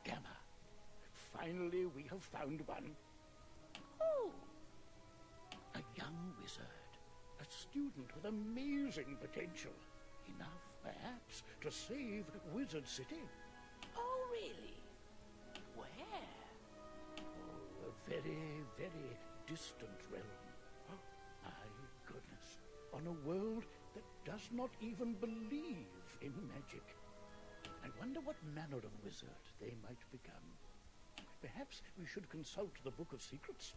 Gamma. Finally, we have found one. Oh. A young wizard. A student with amazing potential. Enough, perhaps, to save Wizard City. Oh, really? Where? Oh, a very, very distant realm. Oh, my goodness. On a world that does not even believe in magic. I wonder what manner of wizard they might become. Perhaps we should consult the Book of Secrets.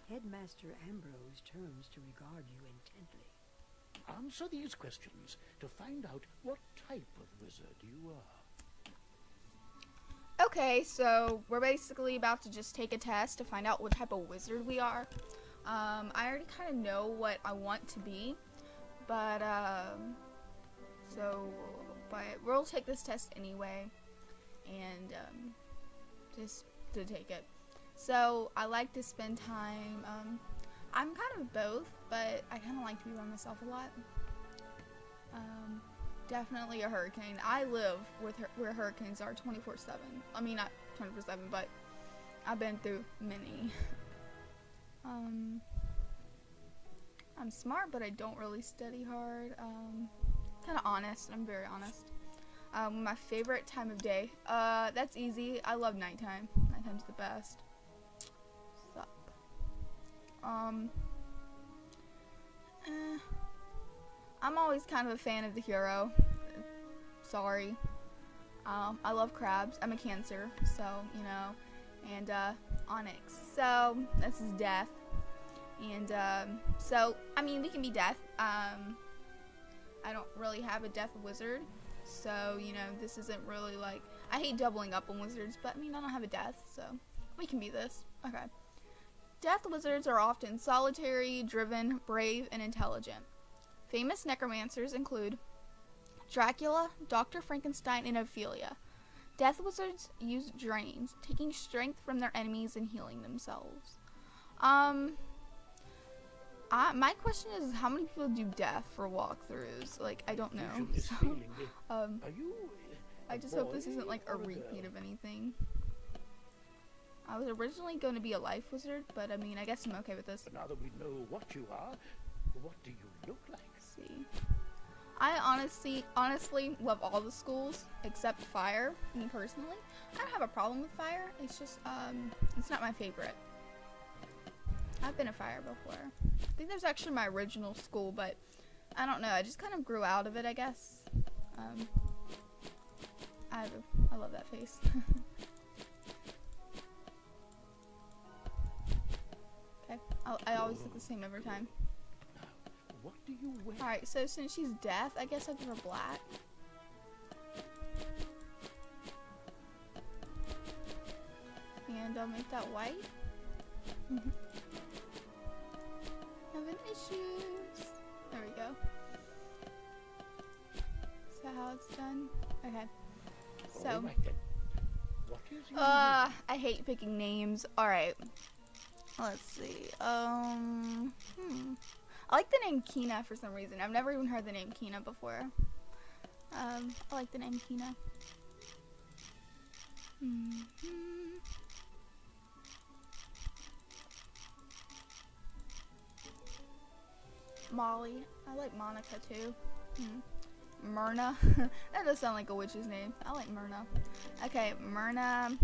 Headmaster Ambrose turns to regard you intently. Answer these questions to find out what type of wizard you are. Okay, so we're basically about to just take a test to find out what type of wizard we are. I already kind of know what I want to be, but we'll take this test anyway, and just to take it. So I like to spend time. I'm kind of both, but I kind of like to be by myself a lot. Definitely a hurricane. I live where hurricanes are 24/7. I mean, not 24/7, but I've been through many. I'm smart, but I don't really study hard. Kind of honest. I'm very honest. My favorite time of day. That's easy. I love nighttime. Nighttime's the best. Sup. I'm always kind of a fan of the hero. Sorry. I love crabs. I'm a Cancer, so, you know. And, Onyx. So, this is Death. And, so, I mean, we can be Death. I don't really have a Death Wizard. So, you know, this isn't really like... I hate doubling up on wizards, but, I mean, I don't have a Death, so we can be this. Okay. Death Wizards are often solitary, driven, brave, and intelligent. Famous necromancers include Dracula, Dr. Frankenstein, and Ophelia. Death Wizards use drains, taking strength from their enemies and healing themselves. My question is, how many people do death for walkthroughs? Like, I don't know. So, Are you I just hope this isn't like a repeat of anything. I was originally going to be a life wizard, but I mean, I guess I'm okay with this. Now that we know what you are, what do you look like? Let's see. I honestly love all the schools except fire. Me personally, I don't have a problem with fire. It's just it's not my favorite. I've been a fire before. I think there's actually my original school, but I don't know. I just kind of grew out of it, I guess. I love that face. Okay, I always look the same every time. What do you wear? Alright, so since she's Death, I guess I'll give her black. And I'll make that white. Having issues. There we go. Is that how it's done? Okay. So, All right, then. What is your name? I hate picking names. Alright. Let's see. I like the name Kina for some reason. I've never even heard the name Kina before. I like the name Kina. Molly. I like Monica too. Myrna. That does sound like a witch's name. I like Myrna. Okay, Myrna.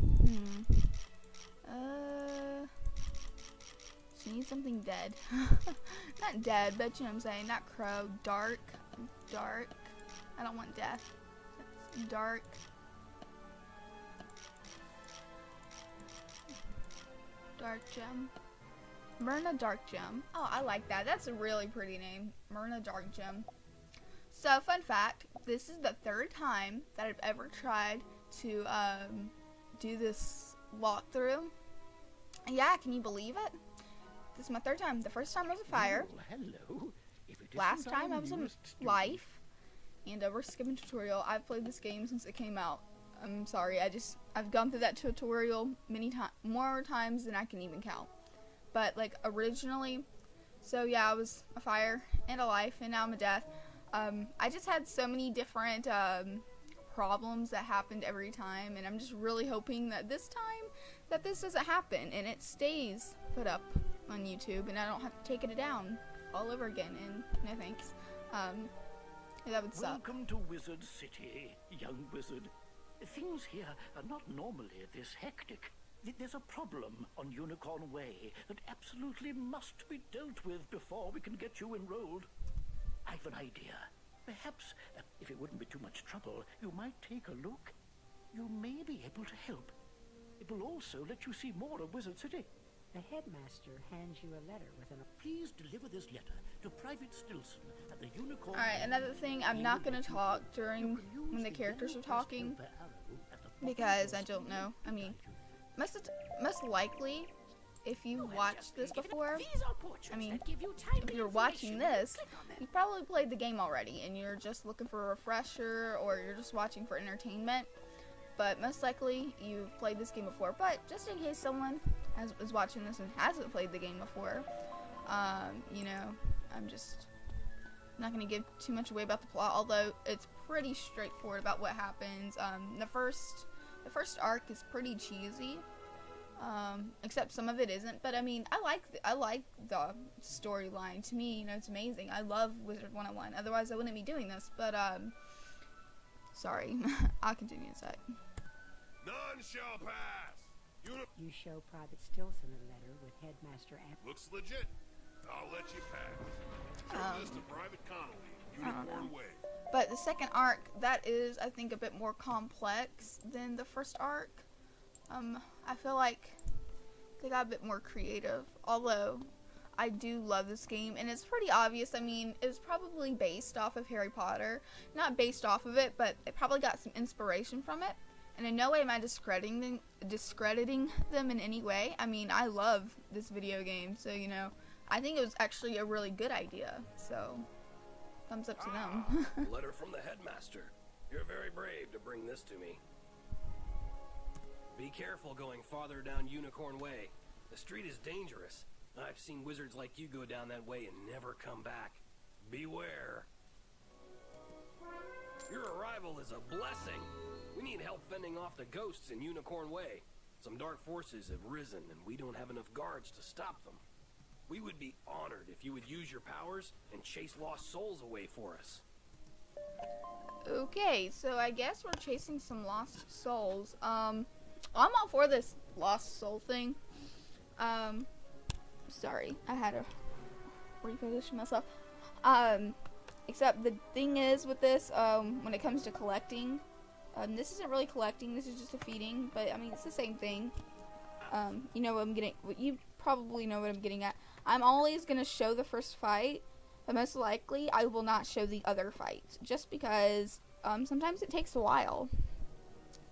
She needs something dead. Not dead, but you know what I'm saying. Not crow. Dark. Dark. I don't want death. It's dark. Dark Gem. Myrna Dark Gem. Oh, I like that. That's a really pretty name. Myrna Dark Gem. So, fun fact. This is the third time that I've ever tried to do this walkthrough. Yeah, can you believe it? This is my third time. The first time I was a fire. Oh, hello. If it Last isn't time our I was a newest student. life. And we're skipping tutorial. I've played this game since it came out. I'm sorry. I've gone through that tutorial many times, more times than I can even count. But like originally, so yeah, I was a fire and a life, and now I'm a death. I just had so many different problems that happened every time, and I'm just really hoping that this time that this doesn't happen and it stays put up on YouTube and I don't have to take it down all over again. And no thanks. That would suck. Welcome to Wizard City, young wizard. Things here are not normally this hectic. There's a problem on Unicorn Way that absolutely must be dealt with before we can get you enrolled. I've an idea. Perhaps, if it wouldn't be too much trouble, you might take a look. You may be able to help. It will also let you see more of Wizard City. The headmaster hands you a letter with an... Please deliver this letter to Private Stilson at the Unicorn. Alright, another thing, I'm not going to talk during when the characters are talking because I don't know. I mean, most likely, if you watched this before, I mean, if you're watching this, you probably played the game already and you're just looking for a refresher or you're just watching for entertainment. But most likely, you've played this game before. But just in case someone is watching this and hasn't played the game before, you know, I'm just not going to give too much away about the plot, although it's pretty straightforward about what happens. The first arc is pretty cheesy, except some of it isn't. But I mean, I like the storyline. To me, you know, it's amazing. I love Wizard 101. Otherwise, I wouldn't be doing this. But sorry, I'll continue in a sec. None shall pass. You show Private Stilson a letter with Headmaster Looks legit. I'll let you pass. Show this to Private Connolly, Unicorn Way. But the second arc, that is, I think, a bit more complex than the first arc. I feel like they got a bit more creative. Although, I do love this game, and it's pretty obvious. I mean, it was probably based off of Harry Potter. Not based off of it, but it probably got some inspiration from it. And in no way am I discrediting them in any way. I mean, I love this video game, so, you know, I think it was actually a really good idea. So, thumbs up to them. Letter from the headmaster. You're very brave to bring this to me. Be careful going farther down Unicorn Way. The street is dangerous. I've seen wizards like you go down that way and never come back. Beware. Your arrival is a blessing. We need help fending off the ghosts in Unicorn Way. Some dark forces have risen and we don't have enough guards to stop them. We would be honored if you would use your powers and chase lost souls away for us. Okay, so I guess we're chasing some lost souls. I'm all for this lost soul thing. Sorry, I had to reposition myself. Except the thing is with this, when it comes to collecting, this isn't really collecting, this is just defeating, but I mean, it's the same thing. You know what I'm getting, you probably know what I'm getting at. I'm always going to show the first fight, but most likely I will not show the other fights, just because, sometimes it takes a while,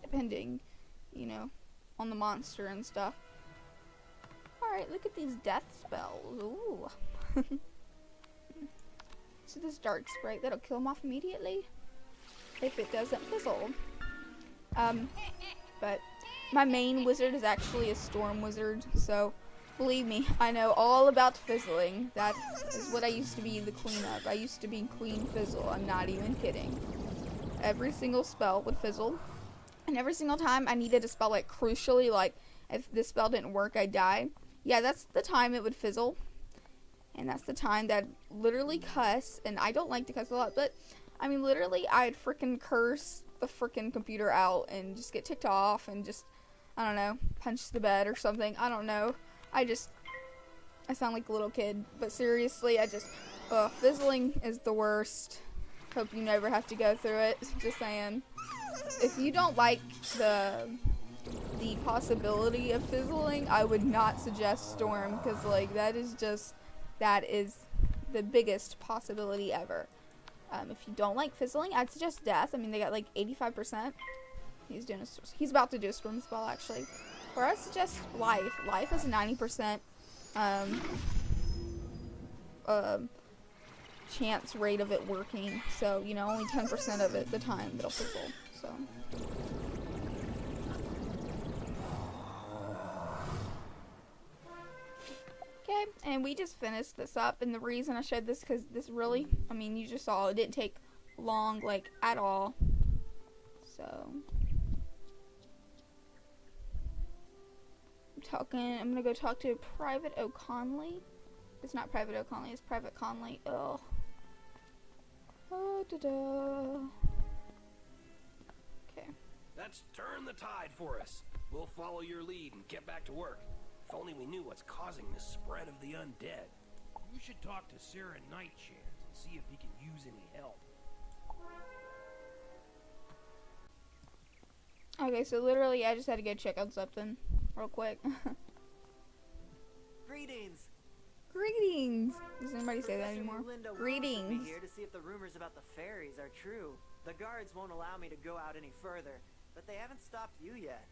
depending, you know, on the monster and stuff. Alright, look at these death spells. Ooh. So this dark sprite, that'll kill him off immediately if it doesn't fizzle. But my main wizard is actually a storm wizard, so believe me, I know all about fizzling. That is what I used to be the queen of. I used to be Queen Fizzle. I'm not even kidding. Every single spell would fizzle, and every single time I needed a spell, like, crucially, like, if this spell didn't work, I'd die. Yeah, that's the time it would fizzle. And that's the time that I'd literally cuss. And I don't like to cuss a lot, but I mean, literally, I'd freaking curse the freaking computer out and just get ticked off and just, I don't know, punch the bed or something. I don't know. I sound like a little kid. But seriously, fizzling is the worst. Hope you never have to go through it. Just saying. If you don't like the possibility of fizzling, I would not suggest Storm, because, like, that is the biggest possibility ever. If you don't like fizzling, I'd suggest Death. I mean, they got like 85%. He's about to do a Storm spell, actually. Or I'd suggest Life. Life has a 90% chance rate of it working. So, you know, only 10% of it the time it'll fizzle. So. Okay, and we just finished this up, and the reason I showed this, because this really, I mean, you just saw it didn't take long, like, at all. So I'm gonna go talk to Private O'Conley. It's not Private O'Conley, it's Private Conley. Ugh. Oh, okay. Let's turn the tide for us. We'll follow your lead and get back to work. If only we knew what's causing this spread of the undead. You should talk to Sarah Nightshades and see if he can use any help. Okay, so literally I just had to go check out something real quick. Greetings. Greetings! Does anybody say that Professor anymore? Linda Wells sent Greetings! me here to see if the rumors about the fairies are true. The guards won't allow me to go out any further, but they haven't stopped you yet.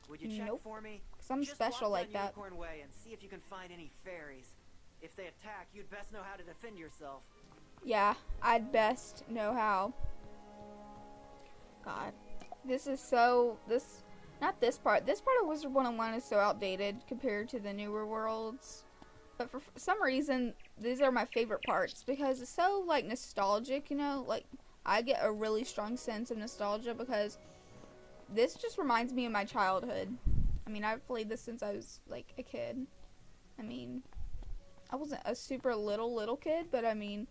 Would you check Nope. for me? 'Cause I'm Just special walk like down that. Unicorn Way and see if you can find any fairies. If they attack, you'd best know how to defend yourself. Yeah, I'd best know how. God. This is so... Not this part. This part of Wizard 101 is so outdated compared to the newer worlds. But for some reason, these are my favorite parts because it's so, like, nostalgic, you know? Like, I get a really strong sense of nostalgia because this just reminds me of my childhood. I mean, I've played this since I was, like, a kid. I mean, I wasn't a super little kid, but I mean,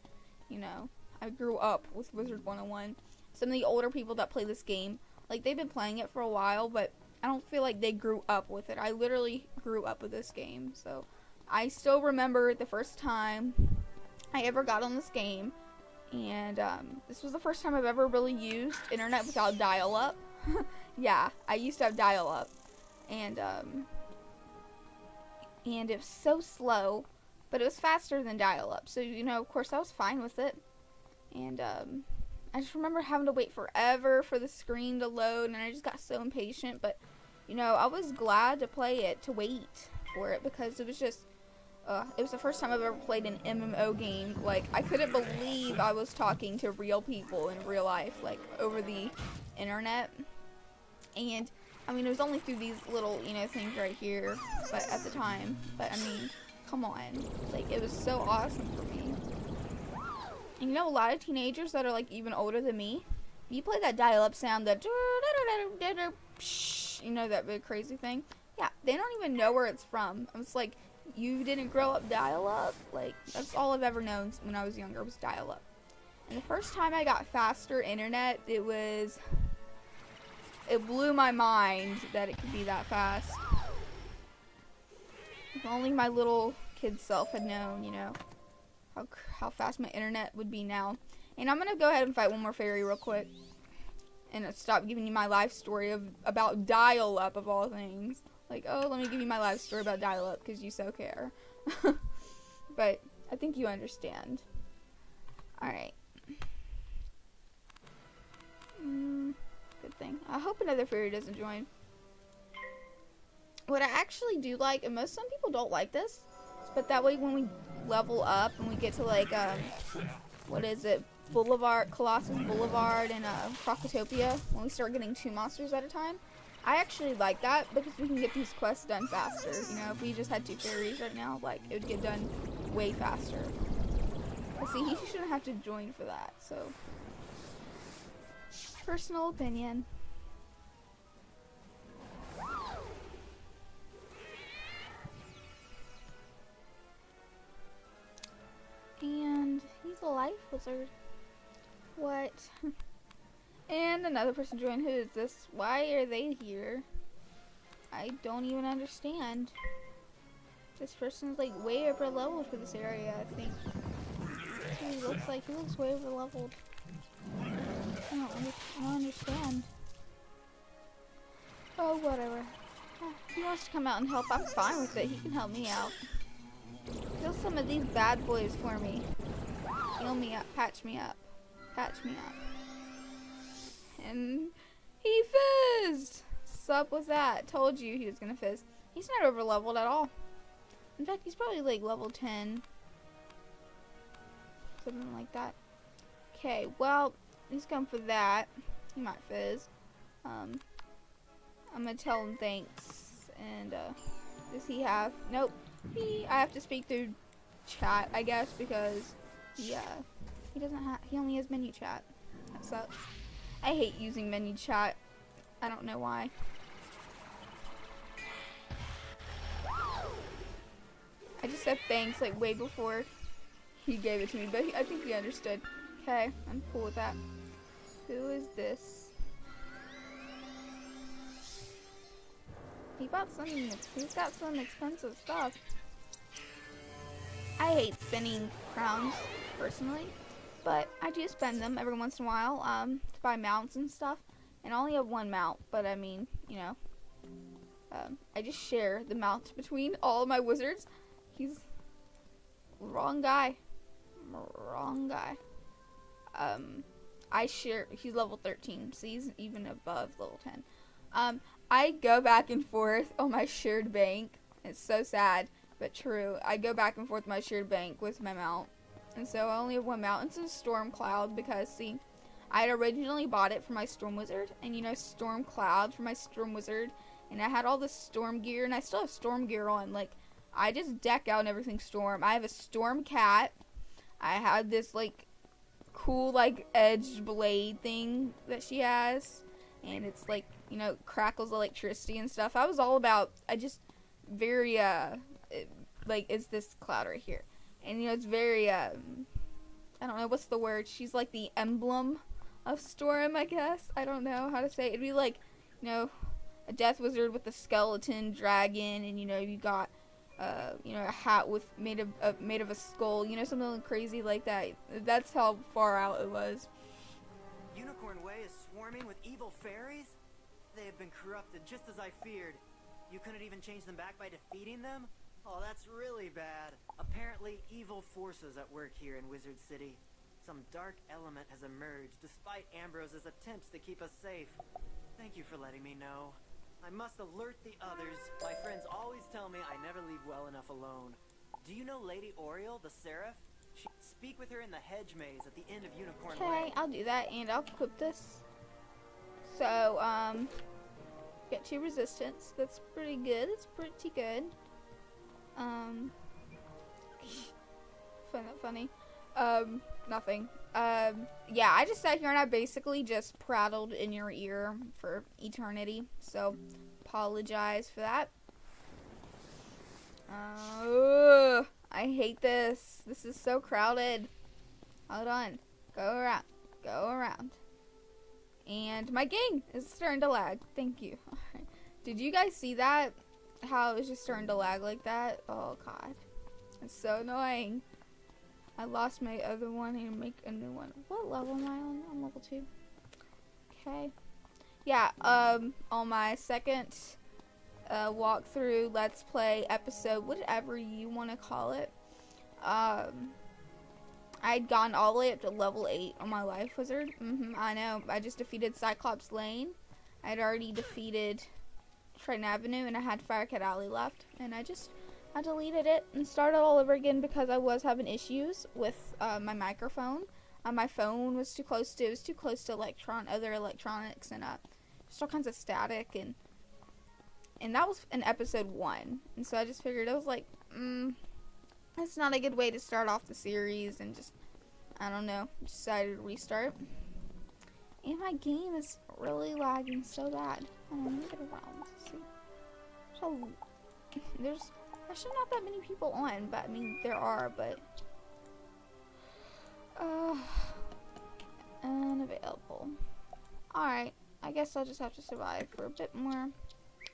you know, I grew up with Wizard 101. Some of the older people that play this game, like, they've been playing it for a while, but I don't feel like they grew up with it. I literally grew up with this game, so I still remember the first time I ever got on this game, and this was the first time I've ever really used internet without dial-up. Yeah, I used to have dial-up, and it was so slow, but it was faster than dial-up, so, you know, of course I was fine with it, and I just remember having to wait forever for the screen to load, and I just got so impatient, but, you know, I was glad to play it, to wait for it, because it was just, it was the first time I've ever played an MMO game. Like, I couldn't believe I was talking to real people in real life, like, over the internet, and, I mean, it was only through these little, you know, things right here, but at the time, but, I mean, come on, like, it was so awesome for me. And you know, a lot of teenagers that are, like, even older than me, you play that dial-up sound, that, you know, that big crazy thing, yeah, they don't even know where it's from. It's like, you didn't grow up dial-up? Like, that's all I've ever known when I was younger was dial-up. And the first time I got faster internet, it blew my mind that it could be that fast. If only my little kid self had known, you know, how fast my internet would be now. And I'm gonna go ahead and fight one more fairy real quick, and stop giving you my life story about dial-up of all things. Like, oh, let me give you my life story about dial-up because you so care. But I think you understand. Alright. Good thing. I hope another fairy doesn't join. What I actually do like, and some people don't like this, but that way when we level up and we get to, like, what is it? Boulevard, Colossus Boulevard and Crocotopia, when we start getting 2 monsters at a time, I actually like that because we can get these quests done faster. You know, if we just had 2 fairies right now, like, it would get done way faster. But see, he shouldn't have to join for that, so. Personal opinion. And he's a life wizard. What? And another person joined. Who is this? Why are they here? I don't even understand. This person's like way over leveled for this area, I think. He looks way over leveled. I don't understand. Oh, whatever. If he wants to come out and help, I'm fine with it. He can help me out. Kill some of these bad boys for me. Heal me up. Patch me up. Patch me up. And he fizzed! Sup with that? Told you he was gonna fizz. He's not over leveled at all. In fact, he's probably like level 10. Something like that. Okay, well, he's come for that. He might fizz. I'm gonna tell him thanks. And, does he have? Nope. I have to speak through chat, I guess, because he doesn't have, he only has menu chat. That sucks. I hate using menu chat. I don't know why. I just said thanks like way before he gave it to me, but I think he understood. Okay, I'm cool with that. Who is this? He's got some expensive stuff. I hate spending crowns personally, but I do spend them every once in a while to buy mounts and stuff. And I only have one mount, but I mean, you know, I just share the mount between all of my wizards. He's wrong guy. He's level 13, so he's even above level 10. I go back and forth on my shared bank. It's so sad, but true. I go back and forth my shared bank with my mount. And so I only have one mount. It's a Storm Cloud because, see, I had originally bought it for my Storm Wizard. And, you know, Storm Cloud for my Storm Wizard. And I had all this Storm gear, and I still have Storm gear on. Like, I just deck out and everything Storm. I have a Storm Cat. I had this, like, cool, like, edged blade thing that she has. And it's, like, you know, crackles electricity and stuff. I was all about, it's this cloud right here. And, you know, it's very, I don't know, what's the word? She's, like, the emblem of Storm, I guess. I don't know how to say it. It'd be, like, you know, a death wizard with a skeleton dragon. And, you know, you got, you know, a hat made of a skull. You know, something crazy like that. That's how far out it was. Unicorn Way is swarming with evil fairies? They have been corrupted just as I feared. You couldn't even change them back by defeating them? Oh, that's really bad. Apparently, evil forces at work here in Wizard City. Some dark element has emerged despite Ambrose's attempts to keep us safe. Thank you for letting me know. I must alert the others. My friends always tell me I never leave well enough alone. Do you know Lady Oriel, the Seraph? Speak with her in the hedge maze at the end of Unicorn Way. Okay, I'll do that, and I'll equip this. So, get 2 resistance. That's pretty good. It's pretty good. Funny. Nothing. Yeah, I just sat here and I basically just prattled in your ear for eternity. So, apologize for that. I hate this. This is so crowded. Hold on. Go around. And my game is starting to lag. Thank you. Did you guys see that? How it was just starting to lag like that? Oh, God. It's so annoying. I lost my other one and make a new one. What level am I on? I'm level 2. Okay. Yeah, on my second walkthrough, let's play episode, whatever you want to call it. I'd gone all the way up to level 8 on my life wizard. I know. I just defeated Cyclops Lane. I'd already defeated Triton Avenue, and I had Firecat Alley left. And I deleted it and started all over again because I was having issues with my microphone. My phone was too close to other electronics, and just all kinds of static, and that was in episode 1. And so I just figured, I was like, that's not a good way to start off the series, and just, I don't know, decided to restart. And my game is really lagging so bad. Let me get around. See? So, there's actually not that many people on, but I mean, there are, but unavailable. Alright, I guess I'll just have to survive for a bit more.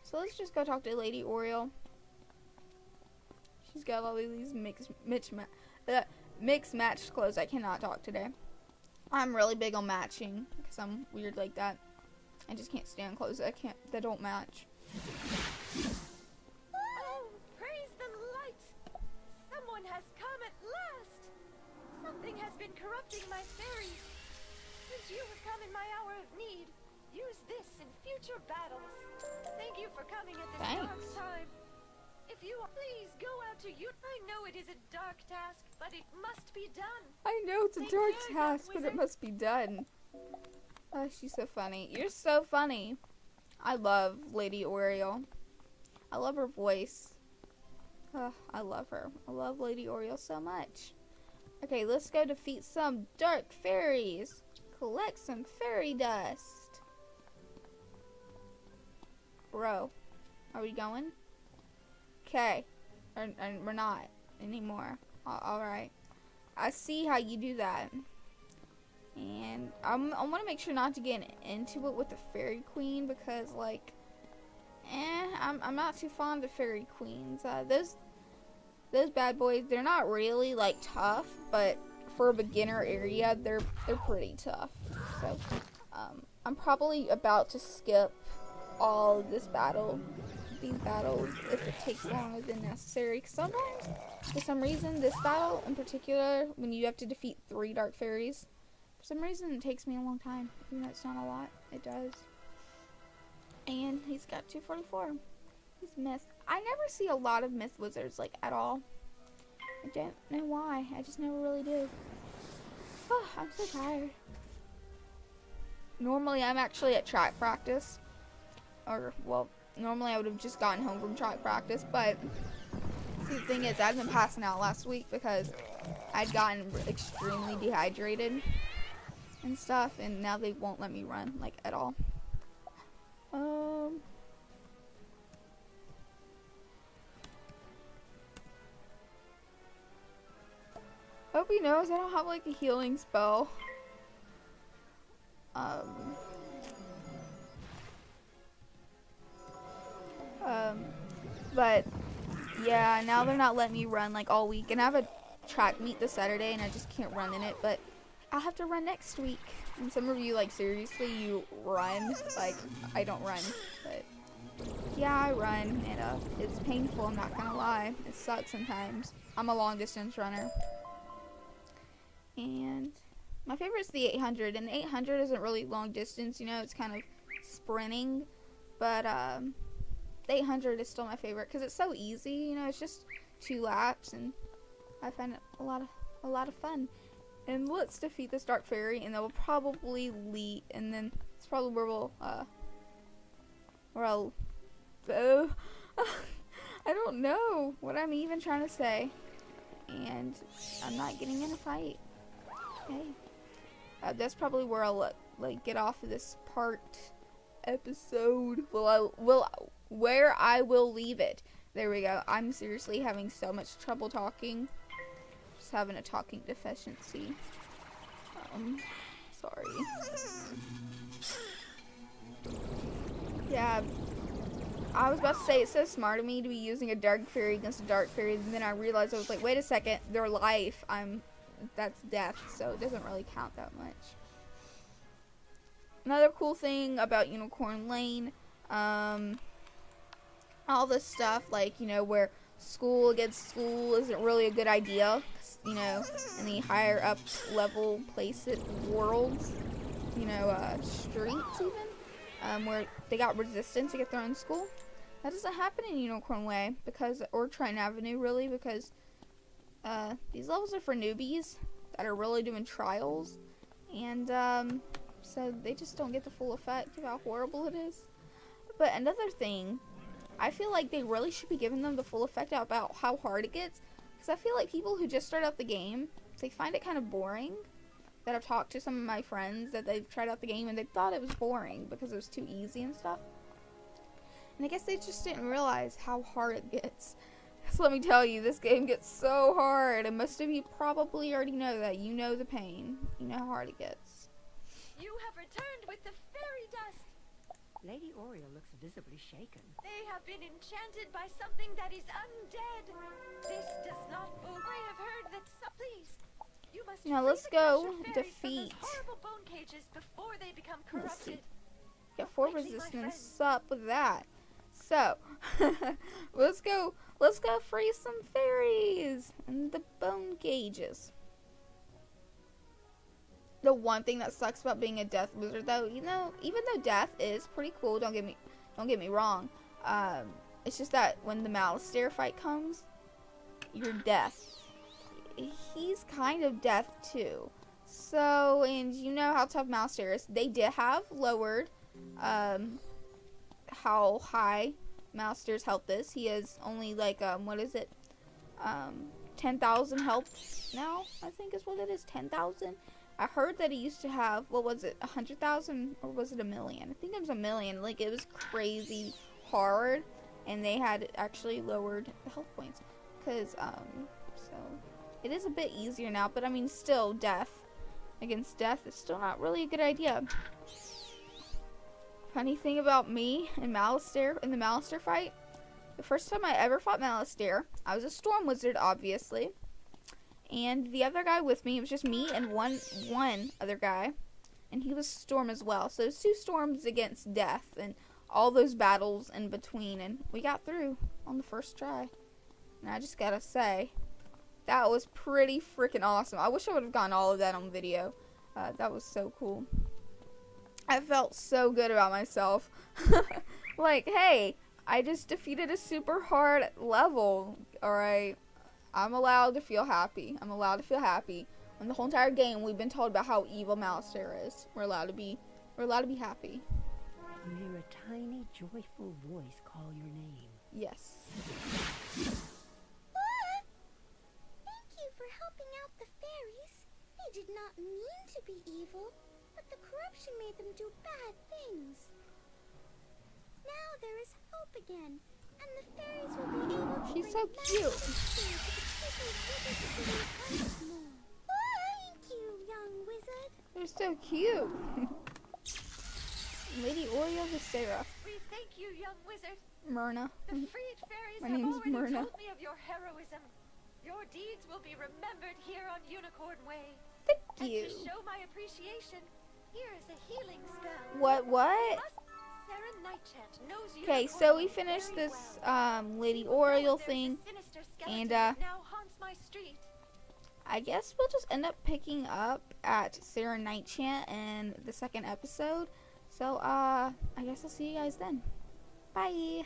So let's just go talk to Lady Oriel. She's got all these mixed matched clothes. I cannot talk today. I'm really big on matching because I'm weird like that. I just can't stand clothes that don't match. Oh, praise the light! Someone has come at last! Something has been corrupting my fairies. Since you have come in my hour of need, use this in future battles. Thank you for coming at this dark time. If you please go out to you. I know it is a dark task, but it must be done. I know it's a dark task, but it must be done. Oh, she's so funny. You're so funny. I love Lady Oriel. I love her voice. I love her. I love Lady Oriel so much. Okay, let's go defeat some dark fairies. collect some fairy dust. Bro, are we going? Okay. Or we're not anymore. Alright. I see how you do that. And I want to make sure not to get into it with the Fairy Queen because, like, I'm not too fond of Fairy Queens. Those bad boys, they're not really, like, tough, but for a beginner area, they're pretty tough. So, I'm probably about to skip all of these battles if it takes longer than necessary. Because sometimes, for some reason, this battle in particular, when you have to defeat 3 dark fairies, for some reason it takes me a long time. Even though it's not a lot, it does. And he's got 244. He's myth. I never see a lot of myth wizards, like, at all. I don't know why. I just never really do. Oh, I'm so tired. Normally, I'm actually at track practice. Or, well, normally I would have just gotten home from track practice, but see, the thing is, I've been passing out last week because I'd gotten extremely dehydrated and stuff, and now they won't let me run, like, at all. Hope he knows I don't have, like, a healing spell. But yeah, now they're not letting me run, like, all week, and I have a track meet this Saturday, and I just can't run in it, but I'll have to run next week. And some of you, like, seriously, you run. Like, I don't run, but yeah, I run, and it's painful, I'm not gonna lie. It sucks sometimes. I'm a long distance runner. And my favorite is the 800, and the 800 isn't really long distance, you know, it's kind of sprinting, but the 800 is still my favorite because it's so easy, you know, it's just 2 laps, and I find it a lot of fun. And let's defeat this dark fairy, and then we'll probably lead, and then it's probably where I'll go. I don't know what I'm even trying to say, and I'm not getting in a fight. Okay. That's probably where I'll like get off of this episode. Where I will leave it. There we go. I'm seriously having so much trouble talking. Just having a talking deficiency. Sorry. Yeah. I was about to say, it's so smart of me to be using a dark fairy against a dark fairy, and then I realized, I was like, wait a second, their life, that's death, so it doesn't really count that much. Another cool thing about Unicorn Lane, all this stuff, like, you know, where school against school isn't really a good idea, you know, in the higher up level places, worlds, you know, streets even, where they got resistance to get their own school. That doesn't happen in Unicorn Way, or Trine Avenue, really, because these levels are for newbies that are really doing trials, and so they just don't get the full effect of how horrible it is. But another thing, I feel like they really should be giving them the full effect about how hard it gets, because I feel like people who just start out the game, they find it kind of boring. That I've talked to some of my friends that they've tried out the game and they thought it was boring because it was too easy and stuff. And I guess they just didn't realize how hard it gets. So let me tell you, this game gets so hard, and most of you probably already know that. You know the pain. You know how hard it gets. You have returned with the fairy dust. Lady Oriel looks visibly shaken. They have been enchanted by something that is undead. This does not bode. I have heard that. Please, you must. Now let's go defeat. From those horrible bone cages before they become corrupted. Get 4 resistance. Sup with that. So let's go free some fairies in the bone cages. The one thing that sucks about being a death wizard, though, you know, even though death is pretty cool, don't get me wrong. It's just that when the Malistaire fight comes, you're death. He's kind of death too. So, and you know how tough Malistaire is. They did have lowered how high Malistaire's health is. He is only like 10,000 health now, I think is what it is, 10,000. I heard that it used to have, what was it, 100,000 or was it 1,000,000? I think it was 1,000,000. Like, it was crazy hard, and they had actually lowered the health points. Because, so, it is a bit easier now, but I mean, still, death against death is still not really a good idea. Funny thing about me and Malistaire in the Malistaire fight, the first time I ever fought Malistaire, I was a Storm Wizard, obviously. And the other guy with me, it was just me and one other guy. And he was Storm as well. So it's 2 Storms against death and all those battles in between. And we got through on the first try. And I just gotta say, that was pretty freaking awesome. I wish I would have gotten all of that on video. That was so cool. I felt so good about myself. Like, hey, I just defeated a super hard level. Alright. I'm allowed to feel happy. I'm allowed to feel happy. And the whole entire game, we've been told about how evil Malistaire is. We're allowed to be happy. You hear a tiny, joyful voice call your name. Yes. Thank you for helping out the fairies. They did not mean to be evil, but the corruption made them do bad things. Now there is hope again, and the fairies will be able to She's bring so cute. Thank you, young wizard. They're so cute. Lady Oriel Viscera. We thank you, young wizard. Myrna. The freed fairies My have name's already Myrna. told me of your heroism. Your deeds will be remembered here on Unicorn Way. Thank you. And to show my appreciation, here is a healing spell. What? Sarah Nightchant knows Okay, Unicorn so we Way finished very this well. Lady You know Oriel there's a thing, sinister skeleton and that now haunts my street. I guess we'll just end up picking up at Sarah Nightchant in the second episode. So, I guess I'll see you guys then. Bye.